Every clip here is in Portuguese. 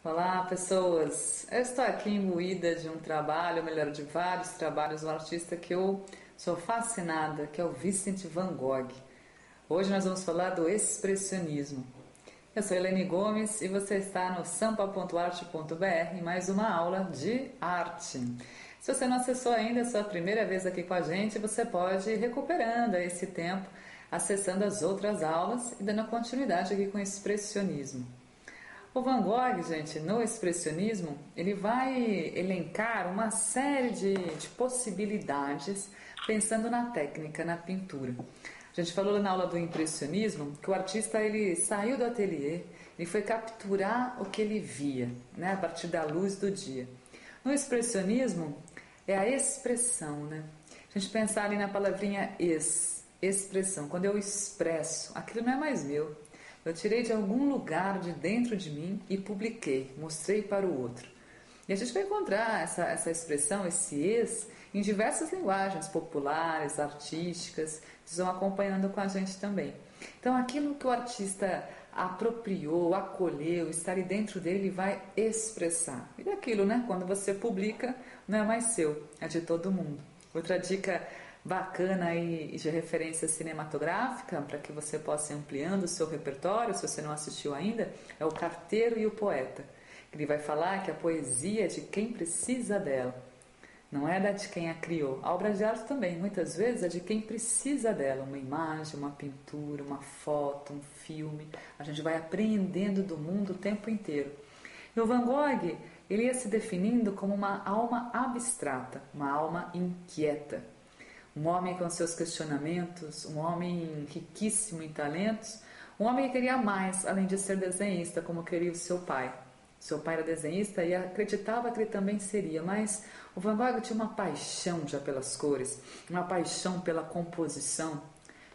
Olá, pessoas! Eu estou aqui imbuída de um trabalho, ou melhor, de vários trabalhos, um artista que eu sou fascinada, que é o Vincent van Gogh. Hoje nós vamos falar do expressionismo. Eu sou Helene Gomes e você está no sampa.arte.br em mais uma aula de arte. Se você não acessou ainda, é a sua primeira vez aqui com a gente, você pode ir recuperando esse tempo, acessando as outras aulas e dando continuidade aqui com o expressionismo. O Van Gogh, gente, no expressionismo, ele vai elencar uma série de possibilidades pensando na técnica, na pintura. A gente falou na aula do impressionismo que o artista ele saiu do ateliê e foi capturar o que ele via, né, a partir da luz do dia. No expressionismo é a expressão, né? A gente pensar ali na palavrinha expressão, quando eu expresso, aquilo não é mais meu. Eu tirei de algum lugar de dentro de mim e publiquei, mostrei para o outro. E a gente vai encontrar essa expressão, esse em diversas linguagens populares, artísticas, que vão acompanhando com a gente também. Então, aquilo que o artista apropriou, acolheu, está ali dentro dele, ele vai expressar. E aquilo, né? Quando você publica, não é mais seu, é de todo mundo. Outra dica bacana aí de referência cinematográfica, para que você possa ir ampliando o seu repertório, se você não assistiu ainda, é O Carteiro e o Poeta. Ele vai falar que a poesia é de quem precisa dela, não é da de quem a criou. A obra de arte também, muitas vezes, é de quem precisa dela, uma imagem, uma pintura, uma foto, um filme. A gente vai apreendendo do mundo o tempo inteiro. E o Van Gogh, ele ia se definindo como uma alma abstrata, uma alma inquieta. Um homem com seus questionamentos, um homem riquíssimo em talentos, um homem que queria mais, além de ser desenhista, como queria o seu pai. Seu pai era desenhista e acreditava que ele também seria, mas o Van Gogh tinha uma paixão já pelas cores, uma paixão pela composição.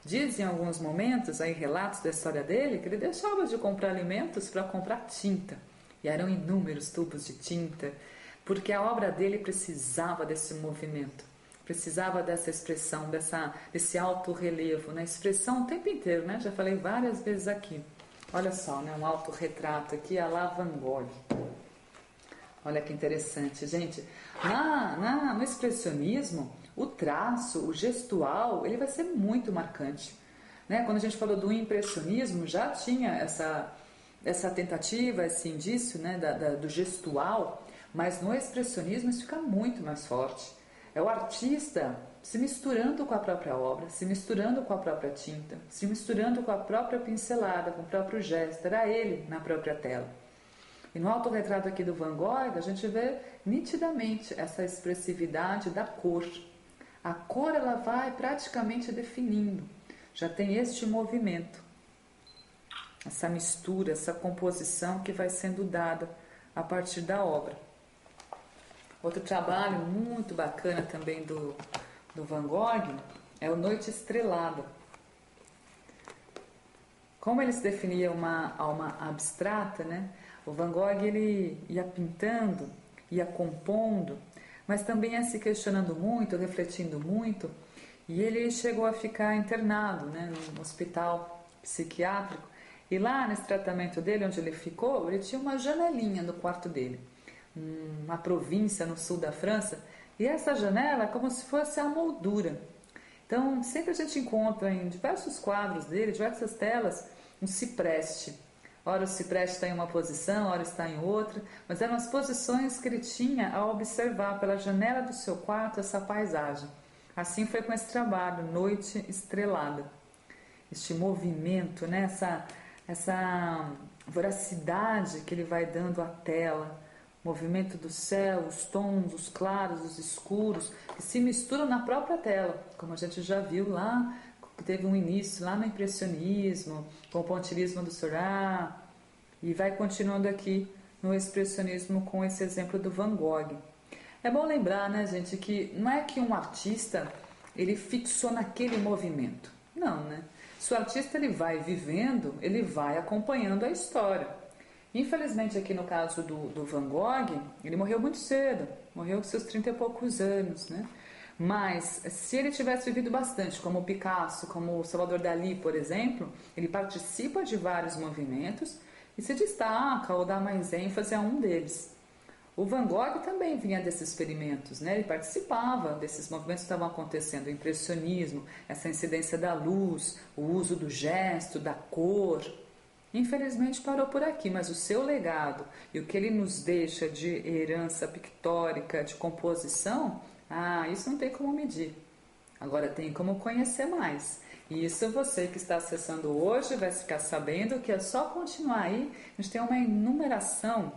Dizem em alguns momentos, aí relatos da história dele, que ele deixava de comprar alimentos para comprar tinta. E eram inúmeros tubos de tinta, porque a obra dele precisava desse movimento. Precisava dessa expressão, desse alto relevo, né? Expressão o tempo inteiro, né? Já falei várias vezes aqui. Olha só, né? Um autorretrato aqui, a la Van Gogh. Olha que interessante, gente. No expressionismo, o traço, o gestual, ele vai ser muito marcante, né? Quando a gente falou do impressionismo, já tinha essa tentativa, esse indício, né? Do gestual, mas no expressionismo isso fica muito mais forte. É o artista se misturando com a própria obra, se misturando com a própria tinta, se misturando com a própria pincelada, com o próprio gesto. Era ele na própria tela. E no autorretrato aqui do Van Gogh, a gente vê nitidamente essa expressividade da cor. A cor ela vai praticamente definindo. Já tem este movimento, essa mistura, essa composição que vai sendo dada a partir da obra. Outro trabalho muito bacana também do Van Gogh é o Noite Estrelada. Como ele se definia uma alma abstrata, né? O Van Gogh ele ia pintando, ia compondo, mas também ia se questionando muito, refletindo muito, e ele chegou a ficar internado, né, num hospital psiquiátrico. E lá nesse tratamento dele, onde ele ficou, ele tinha uma janelinha no quarto dele, uma província no sul da França, e essa janela é como se fosse a moldura. Então sempre a gente encontra em diversos quadros dele, diversas telas, um cipreste. Ora o cipreste está em uma posição, ora está em outra, mas eram as posições que ele tinha ao observar pela janela do seu quarto essa paisagem. Assim foi com esse trabalho, Noite Estrelada. Este movimento, né? essa voracidade que ele vai dando à tela, movimento do céu, os tons, os claros, os escuros, que se misturam na própria tela, como a gente já viu lá, que teve um início lá no impressionismo, com o pontilhismo do Seurat, e vai continuando aqui no expressionismo com esse exemplo do Van Gogh. É bom lembrar, né, gente, que não é que um artista ele fixou naquele movimento, não, né? Se o artista ele vai vivendo, ele vai acompanhando a história. Infelizmente aqui no caso do Van Gogh, ele morreu muito cedo, morreu com seus 30 e poucos anos, né? Mas se ele tivesse vivido bastante, como o Picasso, como o Salvador Dalí, por exemplo, ele participa de vários movimentos e se destaca ou dá mais ênfase a um deles. O Van Gogh também vinha desses experimentos, né? Ele participava desses movimentos que estavam acontecendo, o impressionismo, essa incidência da luz, o uso do gesto, da cor. Infelizmente parou por aqui, mas o seu legado e o que ele nos deixa de herança pictórica, de composição, isso não tem como medir. Agora tem como conhecer mais. E isso você que está acessando hoje vai ficar sabendo que é só continuar aí. A gente tem uma enumeração,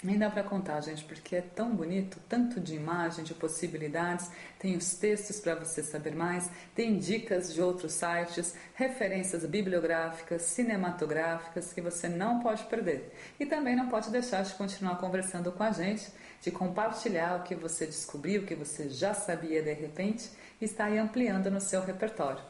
nem dá para contar, gente, porque é tão bonito, tanto de imagem, de possibilidades. Tem os textos para você saber mais, tem dicas de outros sites, referências bibliográficas, cinematográficas que você não pode perder. E também não pode deixar de continuar conversando com a gente, de compartilhar o que você descobriu, o que você já sabia de repente, e está aí ampliando no seu repertório.